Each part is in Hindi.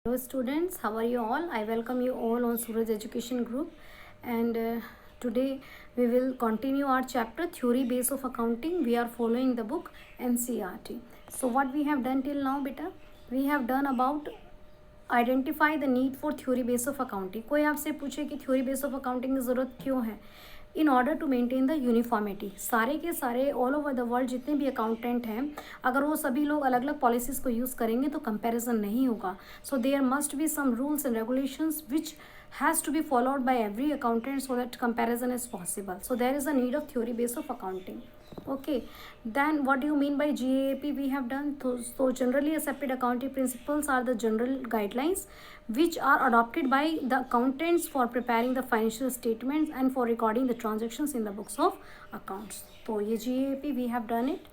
Hello students, how are you all? I welcome you all on Suraj Education Group, and today we will continue our chapter Theory Base of Accounting. We are following the book NCERT. So what we have done till now beta, we have done about identify the need for theory base of accounting. कोई आपसे पूछे कि थ्योरी बेस ऑफ अकाउंटिंग की ज़रूरत क्यों है? In order to maintain the uniformity. सारे के सारे ऑल ओवर द वर्ल्ड जितने भी अकाउंटेंट हैं, अगर वो सभी लोग अलग अलग पॉलिसीज़ को यूज़ करेंगे तो कंपैरिजन नहीं होगा. So there must be some rules and regulations which has to be followed by every accountant so that comparison is possible. So there is a need of theory base of accounting. Okay, then what do you mean by GAAP? We have done so generally accepted accounting principles are the general guidelines which are adopted by the accountants for preparing the financial statements and for recording the transactions in the books of accounts. So ye GAAP we have done it.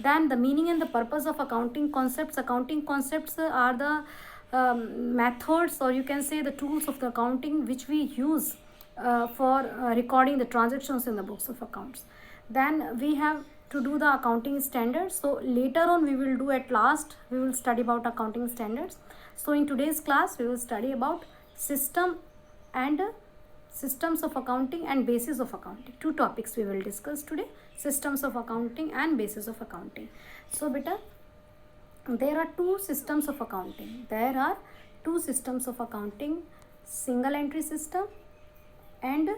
Then the meaning and the purpose of accounting concepts. Accounting concepts are the methods, or you can say the tools of the accounting which we use for recording the transactions in the books of accounts. Then we have to do the accounting standards. So later on we will do, at last we will study about accounting standards. So in today's class we will study about system and systems of accounting and basis of accounting. Two topics we will discuss today: systems of accounting and basis of accounting. So beta, there are two systems of accounting. There are two systems of accounting: single entry system and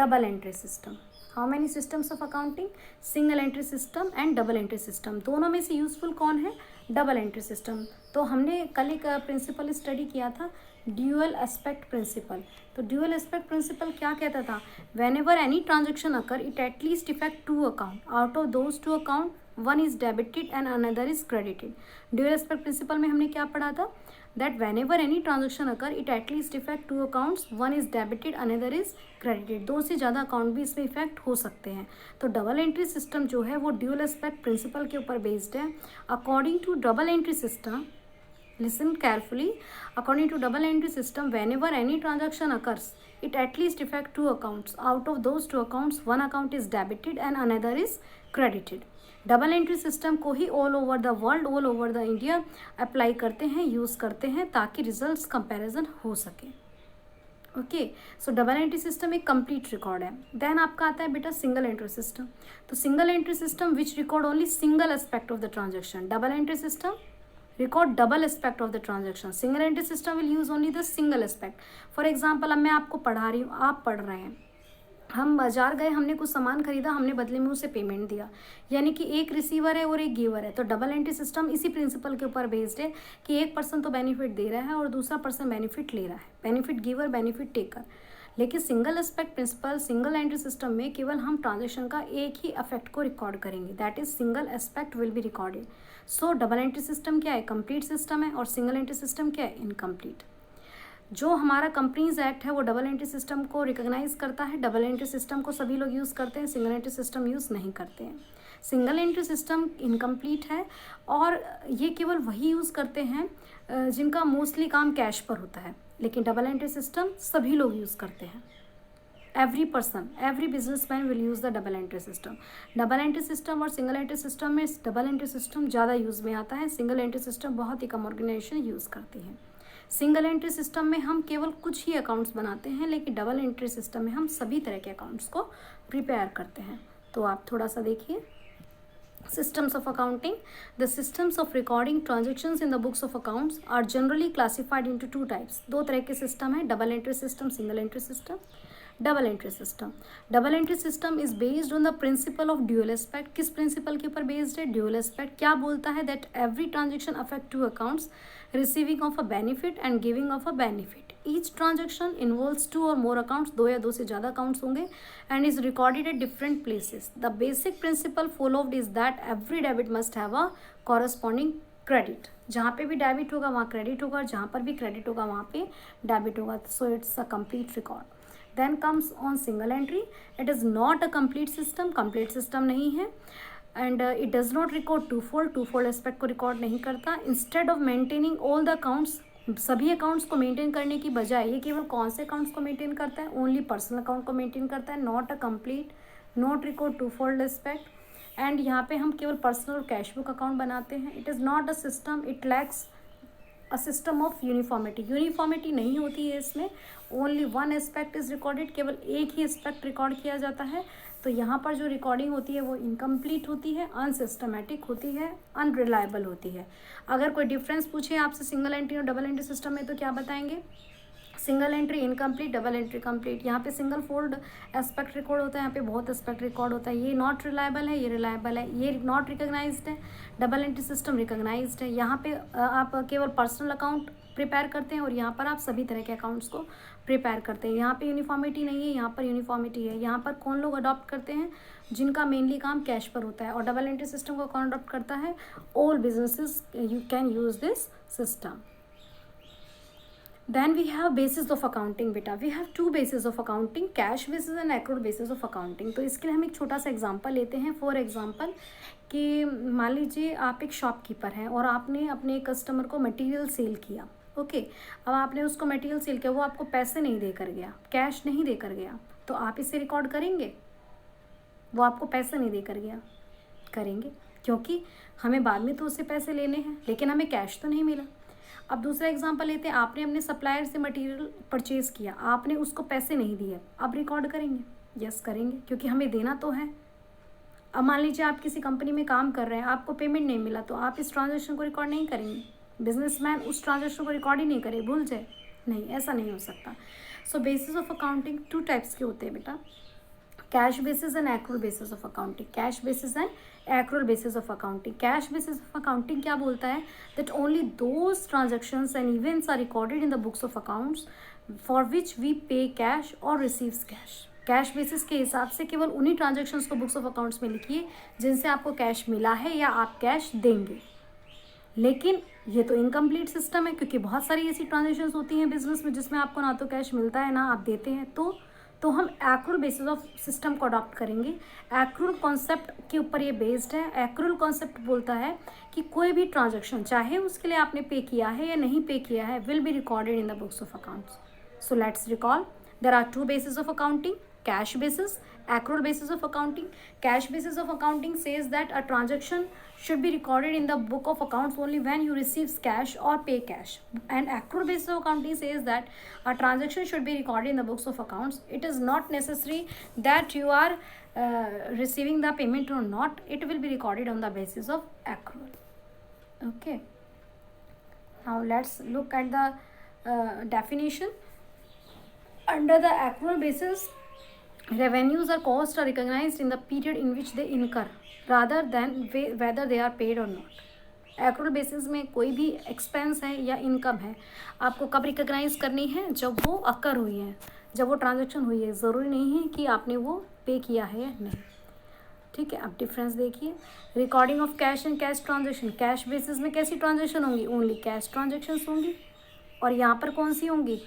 double entry system. How many systems of accounting? Single entry system and double entry system. दोनों में से यूजफुल कौन है? Double entry system. तो हमने कल एक प्रिंसिपल स्टडी किया था, ड्यूअल एस्पेक्ट प्रिंसिपल. तो ड्यूअल एस्पेक्ट प्रिंसिपल क्या कहता था? Whenever any transaction occur it at least effect two account. Out of those two account one is debited and another is credited. Dual aspect principle में हमने क्या पढ़ा था? that whenever any transaction occur it at least affect two accounts, one is debited another is credited. दो से ज़्यादा अकाउंट भी इसमें इफेक्ट हो सकते हैं. तो डबल एंट्री सिस्टम जो है वो ड्यूअल एस्पेक्ट प्रिंसिपल के ऊपर बेस्ड है. According to double entry system, listen carefully, according to double entry system whenever any transaction occurs it at least affect two accounts. Out of those two accounts one account is debited and another is credited. Double entry system को ही all over the world, all over the India apply करते हैं, यूज़ करते हैं ताकि रिजल्ट्स कंपैरिजन हो सके. ओके, सो डबल एंट्री सिस्टम एक कंप्लीट रिकॉर्ड है. देन आपका आता है बेटा सिंगल एंट्री सिस्टम. तो single entry system which record only single aspect of the transaction. Double entry system record double aspect of the transaction. Single entry system will use only the single aspect. For example, अब मैं आपको पढ़ा रही हूँ, आप पढ़ रहे हैं, हम बाजार गए, हमने कुछ सामान खरीदा, हमने बदले में उसे पेमेंट दिया, यानी कि एक रिसीवर है और एक गिवर है. तो डबल एंट्री सिस्टम इसी प्रिंसिपल के ऊपर बेस्ड है कि एक पर्सन तो बेनिफिट दे रहा है और दूसरा पर्सन बेनिफिट ले रहा है, बेनिफिट गिवर बेनिफिट टेकर. लेकिन single aspect principle single entry system में केवल हम ट्रांजेक्शन का एक ही अफेक्ट को रिकॉर्ड करेंगे, that is single aspect will be recorded. So double entry system क्या है? कंप्लीट सिस्टम है. और सिंगल एंट्री सिस्टम क्या है? इनकम्प्लीट. जो हमारा कंपनीज एक्ट है वो डबल एंट्री सिस्टम को रिकॉग्नाइज करता है. डबल एंट्री सिस्टम को सभी लोग यूज़ करते हैं, सिंगल एंट्री सिस्टम यूज़ नहीं करते हैं. सिंगल एंट्री सिस्टम इनकम्प्लीट है और ये केवल वही यूज़ करते हैं जिनका मोस्टली काम कैश पर होता है. लेकिन डबल एंट्री सिस्टम सभी लोग यूज़ करते हैं. Every person, every businessman will use the double entry system. Double entry system और सिंगल एंट्री सिस्टम में डबल एंट्री सिस्टम ज़्यादा यूज़ में आता है, सिंगल एंट्री सिस्टम बहुत ही कम ऑर्गेनाइजेशन यूज़ करती है. सिंगल एंट्री सिस्टम में हम केवल कुछ ही अकाउंट्स बनाते हैं, लेकिन डबल एंट्री सिस्टम में हम सभी तरह के अकाउंट्स को प्रिपेयर करते हैं. तो आप थोड़ा सा देखिए. Systems of accounting. The systems of recording transactions in the books of accounts are generally classified into two types. दो तरह के सिस्टम है, double entry system, single entry system. Double entry system, double entry system is based on the principle of dual aspect. किस प्रिंसिपल के ऊपर बेस्ड है? Dual aspect. क्या बोलता है? That every transaction affect two accounts, receiving of a benefit and giving of a benefit. Each transaction involves two और मोर अकाउंट्स, दो या दो से ज़्यादा अकाउंट्स होंगे, and is recorded at different places. The basic principle followed is that every debit must have a corresponding credit. जहाँ पे भी डेबिट होगा वहाँ क्रेडिट होगा, जहाँ पर भी क्रेडिट होगा वहाँ पे डेबिट होगा. So it's a complete record. Then comes on single entry. It is not a complete system, complete system नहीं है, and it does not record twofold. Twofold aspect को record नहीं करता. Instead of maintaining all the accounts, सभी अकाउंट्स को मेंटेन करने की बजाय ये केवल कौन से अकाउंट्स को मेंटेन करता है? ओनली पर्सनल अकाउंट को मेंटेन करता है. Not a complete, not record twofold aspect. And यहाँ पे हम केवल पर्सनल और कैश बुक अकाउंट बनाते हैं. It is not a system, it lacks a system of uniformity. Uniformity नहीं होती है इसमें, only one aspect is recorded, केवल एक ही एस्पेक्ट रिकॉर्ड किया जाता है। तो यहाँ पर जो रिकॉर्डिंग होती है वो इनकम्प्लीट होती है, अनसिस्टमेटिक होती है, अनरिलायबल होती है। अगर कोई डिफरेंस पूछे आपसे सिंगल एंट्री और डबल एंट्री सिस्टम में तो क्या बताएंगे? Single entry incomplete, double entry complete. यहाँ पे सिंगल फोल्ड एस्पेक्ट रिकॉर्ड होता है, यहाँ पे बहुत एस्पेक्ट रिकॉर्ड होता है। ये नॉट रिलायबल है, ये रिलायबल है, ये नॉट रिकॉग्नाइज्ड है, डबल एंट्री सिस्टम रिकॉग्नाइज्ड है। यहाँ पे आप केवल पर्सनल अकाउंट प्रिपेयर करते हैं और यहाँ पर आप सभी तरह के अकाउंट्स को प्रिपेयर करते हैं। यहाँ पे यूनिफॉर्मिटी नहीं है, यहाँ पर यूनिफॉर्मिटी है। यहाँ पर कौन लोग अडॉप्ट करते हैं? जिनका मेनली काम कैश पर होता है। और डबल एंट्री सिस्टम को कौन अडॉप्ट करता है? All businesses you can use this system. Then we have basis of accounting बेटा, we have two basis of accounting, cash basis and accrued basis of accounting। तो इसके लिए हम एक छोटा सा एग्जांपल लेते हैं। फॉर एग्जांपल कि मान लीजिए आप एक शॉपकीपर हैं और आपने अपने कस्टमर को मटेरियल सेल किया। ओके, अब आपने उसको मटेरियल सेल किया, वो आपको पैसे नहीं देकर गया, कैश नहीं देकर गया, तो आप इसे रिकॉर्ड करेंगे? वो आपको पैसे नहीं देकर गया, करेंगे, क्योंकि हमें बाद में तो उससे पैसे लेने हैं, लेकिन हमें कैश तो नहीं मिला। अब दूसरा एग्जांपल लेते हैं, आपने अपने सप्लायर से मटेरियल परचेज़ किया, आपने उसको पैसे नहीं दिए, अब रिकॉर्ड करेंगे? यस करेंगे, क्योंकि हमें देना तो है। अब मान लीजिए आप किसी कंपनी में काम कर रहे हैं, आपको पेमेंट नहीं मिला, तो आप इस ट्रांजेक्शन को रिकॉर्ड नहीं करेंगे? बिजनेसमैन उस ट्रांजेक्शन को रिकॉर्ड ही नहीं करे, भूल जाए? नहीं, ऐसा नहीं हो सकता। So basis of accounting two types के होते हैं बेटा, cash basis and accrual basis of accounting. Cash basis and accrual basis of accounting. Cash basis of accounting क्या बोलता है? That only those transactions and events are recorded in the books of accounts for which we pay cash और रिसीव्स कैश। कैश बेसिस के हिसाब से केवल उन्हीं ट्रांजेक्शन्स को बुक्स ऑफ अकाउंट्स में लिखिए जिनसे आपको कैश मिला है या आप कैश देंगे। लेकिन ये तो इनकम्प्लीट सिस्टम है, क्योंकि बहुत सारी ऐसी ट्रांजेक्शन्स होती हैं बिजनेस में जिसमें आपको ना तो कैश मिलता है ना आप देते हैं। तो हम एक्रूअल बेसिस ऑफ सिस्टम को अडॉप्ट करेंगे। एक्रूअल कॉन्सेप्ट के ऊपर ये बेस्ड है। एक्रूअल कॉन्सेप्ट बोलता है कि कोई भी ट्रांजैक्शन, चाहे उसके लिए आपने पे किया है या नहीं पे किया है, will be recorded in the books of accounts. So let's recall, there are two basis of accounting, cash basis, accrual basis of accounting. Cash basis of accounting says that a transaction should be recorded in the book of accounts only when you receive cash or pay cash. And accrual basis of accounting says that a transaction should be recorded in the books of accounts. It is not necessary that you are receiving the payment or not. It will be recorded on the basis of accrual. Okay. Now let's look at the definition. Under the accrual basis, revenues or costs are recognized in the period in which they incur rather than whether they are paid or not. Accrual basis में कोई भी एक्सपेंस है या इनकम है, आपको कब रिकॉग्नाइज करनी है? जब वो अकर हुई है, जब वो ट्रांजैक्शन हुई है। ज़रूरी नहीं है कि आपने वो पे किया है या नहीं। ठीक है, अब डिफरेंस देखिए। Recording of cash and cash transaction. Cash basis में कैसी ट्रांजेक्शन होंगी? ओनली कैश ट्रांजेक्शन्स होंगी। और यहाँ पर कौन सी होंगी?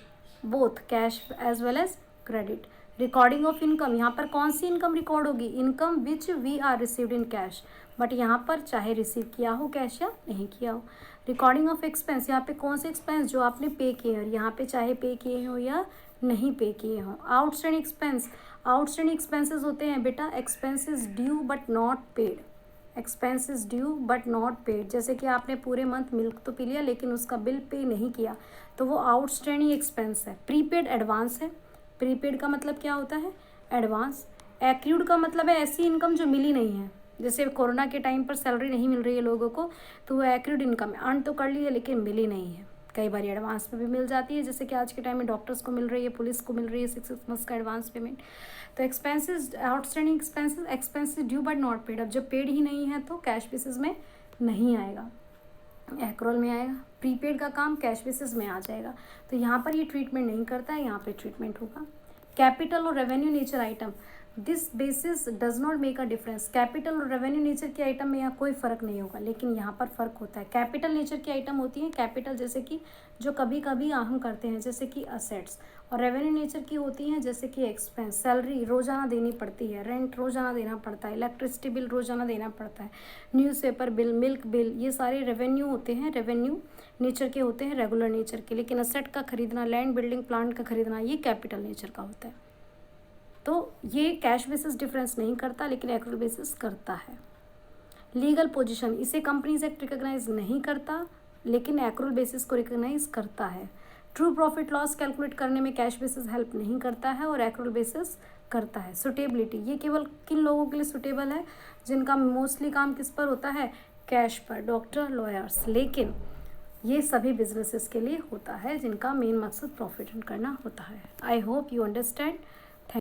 Both cash as well as credit. Recording of income, यहाँ पर कौन सी इनकम रिकॉर्ड होगी? Income which we are received in cash, but यहाँ पर चाहे रिसीव किया हो कैश या नहीं किया हो। रिकॉर्डिंग ऑफ एक्सपेंस, यहाँ पे कौन से एक्सपेंस? जो आपने पे किए हैं, यहाँ पे चाहे पे किए हो या नहीं पे किए हो। आउटस्टैंडिंग एक्सपेंस, आउटस्टैंडिंग एक्सपेंसेस होते हैं बेटा expenses due but not paid. Expenses due but not paid, जैसे कि आपने पूरे मंथ मिल्क तो पी लिया लेकिन उसका बिल पे नहीं किया, तो वो आउटस्टैंडिंग एक्सपेंस है। प्रीपेड एडवांस है। प्रीपेड का मतलब क्या होता है? एडवांस। एक्रूड का मतलब है ऐसी इनकम जो मिली नहीं है, जैसे कोरोना के टाइम पर सैलरी नहीं मिल रही है लोगों को, तो वो एक्रूड इनकम है। अर्न तो कर ली है लेकिन मिली नहीं है। कई बार एडवांस में भी मिल जाती है, जैसे कि आज के टाइम में डॉक्टर्स को मिल रही है, पुलिस को मिल रही है 6 मंथ्स का एडवांस पेमेंट। तो expenses, outstanding expenses, expenses due but not paid. अब जब पेड ही नहीं है तो कैश बेसिस में नहीं आएगा, एक्रूअल में आएगा। प्रीपेड का काम कैश बेसिस में आ जाएगा। तो यहाँ पर ये ट्रीटमेंट नहीं करता है, यहाँ पे ट्रीटमेंट होगा। कैपिटल और revenue nature item, this basis does not make a difference. Capital और रेवेन्यू नेचर के आइटम में यहाँ कोई फ़र्क नहीं होगा, लेकिन यहाँ पर फ़र्क होता है। कैपिटल नेचर की आइटम होती हैं कैपिटल, जैसे कि जो कभी कभी हम करते हैं, जैसे कि असेट्स। और रेवेन्यू नेचर की होती हैं जैसे कि एक्सपेंस। सैलरी रोज़ाना देनी पड़ती है, रेंट रोज़ाना देना पड़ता है, इलेक्ट्रिसिटी बिल रोज़ाना देना पड़ता है, न्यूज़पेपर बिल, मिल्क बिल, ये सारे रेवेन्यू होते हैं, रेवेन्यू नेचर के होते हैं, रेगुलर नेचर के। लेकिन असेट का खरीदना, लैंड बिल्डिंग प्लांट का खरीदना, ये कैपिटल नेचर का होता है। तो ये कैश बेसिस डिफरेंस नहीं करता, लेकिन एक्रूअल बेसिस करता है। लीगल पोजीशन, इसे कंपनीज एक्ट रिकॉग्नाइज नहीं करता, लेकिन एक्रूल बेसिस को रिकॉग्नाइज करता है। ट्रू प्रॉफिट लॉस कैलकुलेट करने में कैश बेसिस हेल्प नहीं करता है और एक्रूल बेसिस करता है। सुटेबिलिटी, ये केवल किन लोगों के लिए सुटेबल है? जिनका मोस्टली काम किस पर होता है? कैश पर, डॉक्टर, लॉयर्स। लेकिन ये सभी बिजनेसेस के लिए होता है जिनका मेन मकसद प्रॉफिट करना होता है। I hope you understand